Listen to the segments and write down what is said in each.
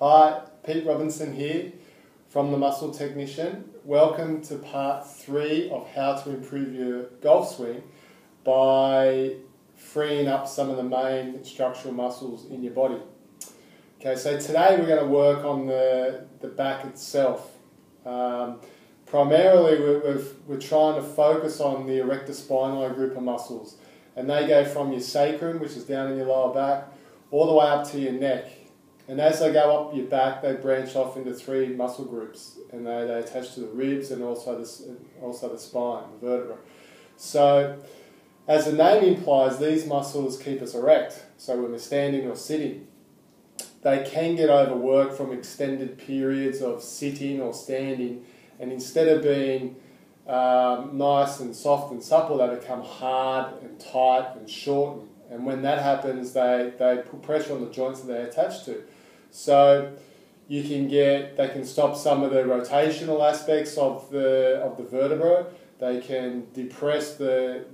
Hi, Pete Robinson here from The Muscle Technician. Welcome to part 3 of how to improve your golf swing by freeing up some of the main structural muscles in your body. Okay, so today we're going to work on the back itself. Primarily we're trying to focus on the erector spinae group of muscles, and they go from your sacrum, which is down in your lower back, all the way up to your neck. And as they go up your back, they branch off into 3 muscle groups, and they attach to the ribs and also the spine, the vertebra. So, as the name implies, these muscles keep us erect. So when we're standing or sitting, they can get overworked from extended periods of sitting or standing, and instead of being nice and soft and supple, they become hard and tight and shortened. And when that happens, they put pressure on the joints that they're attached to. So they can stop some of the rotational aspects of the vertebra. They can depress the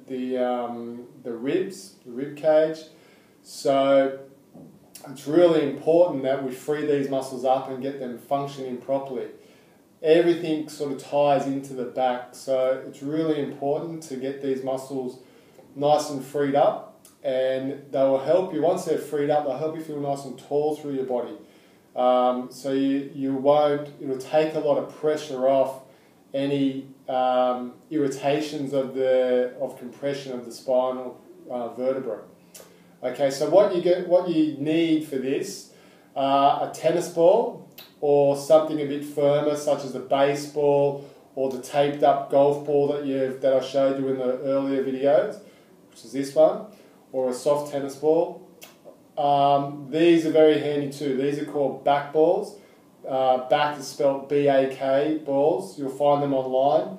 ribs, the rib cage. So it's really important that we free these muscles up and get them functioning properly. Everything sort of ties into the back, so it's really important to get these muscles nice and freed up. And they will help you, once they're freed up, they'll help you feel nice and tall through your body. So it'll take a lot of pressure off any irritations of compression of the spinal vertebra. Okay, so what you need for this, a tennis ball or something a bit firmer, such as a baseball or the taped up golf ball that I showed you in the earlier videos, which is this one, or a soft tennis ball. These are very handy too. These are called back balls. Back is spelled B-A-K balls. You'll find them online.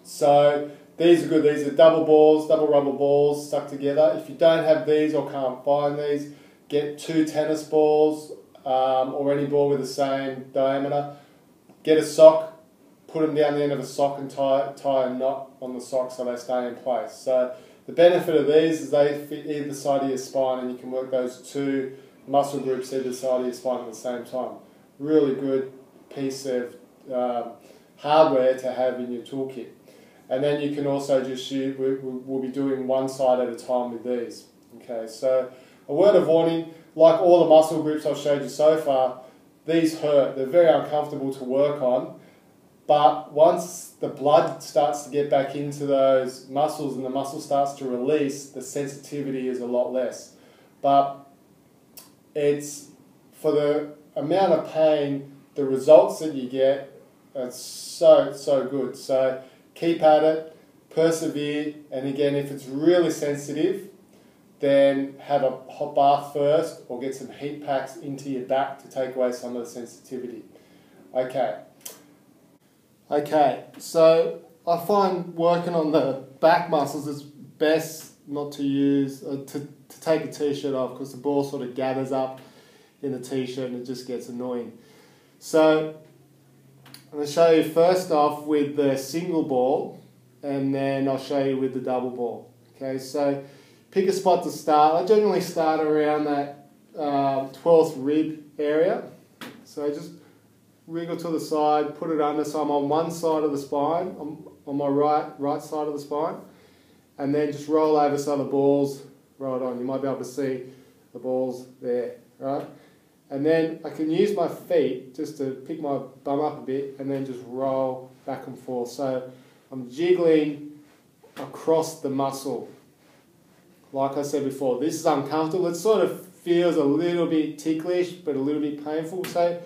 So these are good. These are double rubber balls stuck together. If you don't have these or can't find these, get 2 tennis balls or any ball with the same diameter. Get a sock, put them down the end of a sock and tie a knot on the sock so they stay in place. So the benefit of these is they fit either side of your spine, and you can work those 2 muscle groups either side of your spine at the same time. Really good piece of hardware to have in your toolkit. And then you can also just use, we'll be doing one side at a time with these. Okay, so a word of warning, like all the muscle groups I've showed you so far, these hurt. They're very uncomfortable to work on. But once the blood starts to get back into those muscles and the muscle starts to release, the sensitivity is a lot less. But it's, for the amount of pain, the results that you get are so good. So keep at it, persevere, and again, if it's really sensitive, then have a hot bath first or get some heat packs into your back to take away some of the sensitivity. Okay, so I find working on the back muscles is best not to use, to take a t-shirt off, because the ball sort of gathers up in the t-shirt and it just gets annoying. So I'm going to show you first off with the single ball, and then I'll show you with the double ball. Okay, so pick a spot to start. I generally start around that 12th rib area. So just wriggle to the side, put it under, so I'm on one side of the spine, on my right side of the spine, and then just roll over so the ball's right on. You might be able to see the balls there, right? And then I can use my feet just to pick my bum up a bit and then just roll back and forth. So I'm jiggling across the muscle. Like I said before, this is uncomfortable. It sort of feels a little bit ticklish, but a little bit painful. So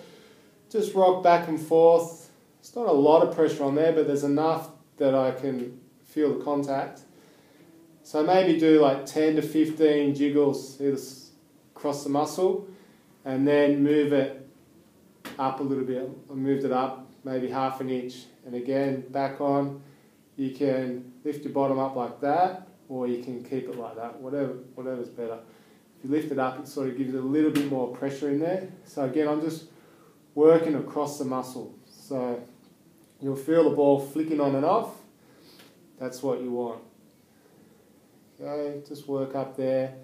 just rock back and forth. It's not a lot of pressure on there, but there's enough that I can feel the contact. So maybe do like 10 to 15 jiggles either across the muscle, and then move it up a little bit. I moved it up maybe half an inch, and again back on. You can lift your bottom up like that, or you can keep it like that, whatever's better. If you lift it up, it sort of gives it a little bit more pressure in there. So again, I'm just working across the muscle. So you'll feel the ball flicking on and off. That's what you want. Okay, just work up there.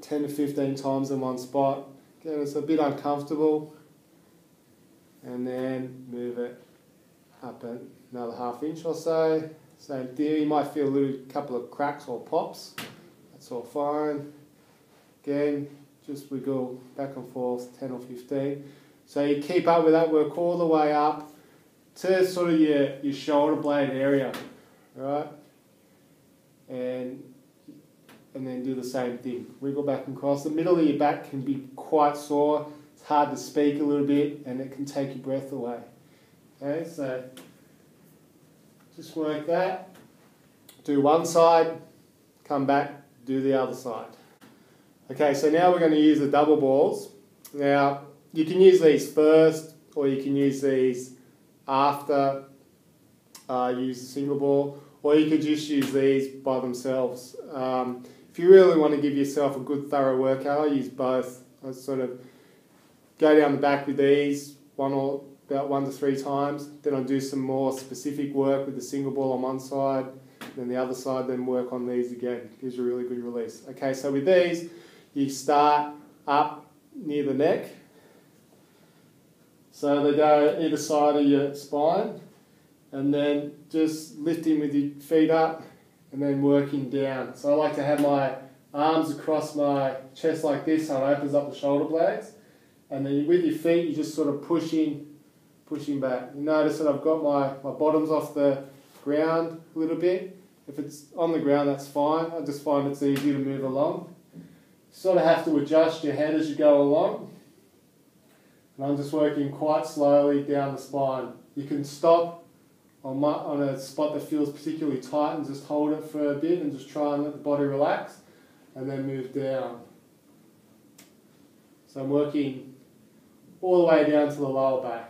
10 to 15 times in one spot. Again, it's a bit uncomfortable. And then move it up another ½ inch or so. Same thing, you might feel a couple of cracks or pops. That's all fine. Again, just wiggle back and forth, 10 or 15. So you keep up with that, work all the way up to sort of your shoulder blade area, right? And then do the same thing. Wiggle back and across. The middle of your back can be quite sore. It's hard to speak a little bit, and it can take your breath away. Okay, so just work that. Do one side, come back, do the other side. Okay, so now we're going to use the double balls. Now, you can use these first, or you can use these after use the single ball, or you could just use these by themselves. If you really want to give yourself a good thorough workout, I use both. I sort of go down the back with these, about 1 to 3 times, then I'll do some more specific work with the single ball on one side, then the other side, then work on these again. Gives you a really good release. Okay, so with these, you start up near the neck. So they go either side of your spine, and then just lifting with your feet up, and then working down. So I like to have my arms across my chest like this, so it opens up the shoulder blades. And then with your feet, you're just sort of pushing back. You notice that I've got my bottoms off the ground a little bit. If it's on the ground, that's fine. I just find it's easier to move along. You sort of have to adjust your head as you go along. And I'm just working quite slowly down the spine. You can stop on a spot that feels particularly tight and just hold it for a bit and just try and let the body relax, and then move down. So I'm working all the way down to the lower back.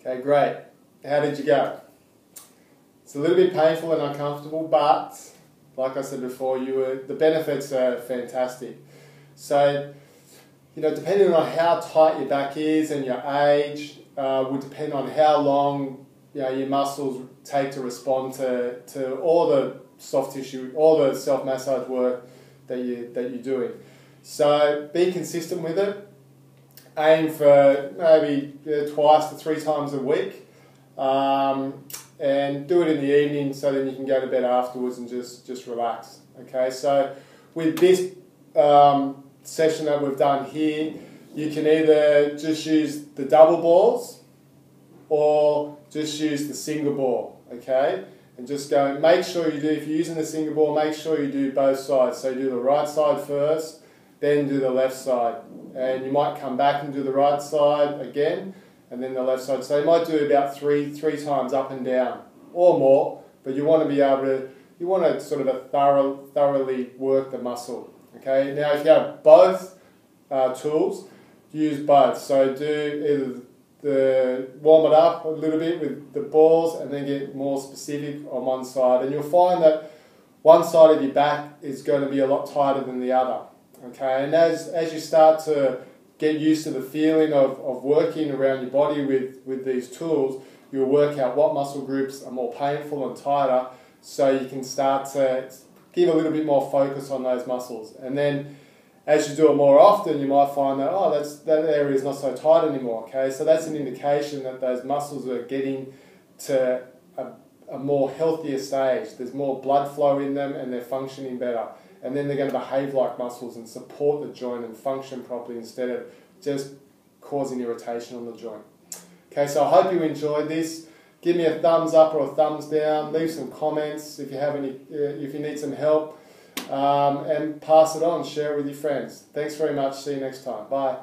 Okay, great. How did you go? It's a little bit painful and uncomfortable, but like I said before, the benefits are fantastic. So, depending on how tight your back is and your age, would depend on how long your muscles take to respond to all the soft tissue, all the self-massage work that you're doing. So be consistent with it. Aim for maybe 2 to 3 times a week, and do it in the evening so then you can go to bed afterwards and just relax. Okay, so with this session that we've done here, you can either just use the double balls or just use the single ball. Okay, and just go. Make sure you do. If you're using the single ball, make sure you do both sides. So do the right side first, then do the left side. And you might come back and do the right side again, and then the left side. So you might do about three times up and down, or more, but you want to be able to, you want to sort of thoroughly work the muscle. Okay, now if you have both tools, use both. So do either warm it up a little bit with the balls and then get more specific on one side. And you'll find that one side of your back is going to be a lot tighter than the other. Okay, and as you start to get used to the feeling of working around your body with these tools, you'll work out what muscle groups are more painful and tighter, so you can start to give a little bit more focus on those muscles. And then as you do it more often, you might find that, that area is not so tight anymore. Okay, so that's an indication that those muscles are getting to a more healthier stage. There's more blood flow in them and they're functioning better. And then they're going to behave like muscles and support the joint and function properly instead of just causing irritation on the joint. Okay, so I hope you enjoyed this. Give me a thumbs up or a thumbs down. Leave some comments if you have any, if you need some help, and pass it on. Share it with your friends. Thanks very much. See you next time. Bye.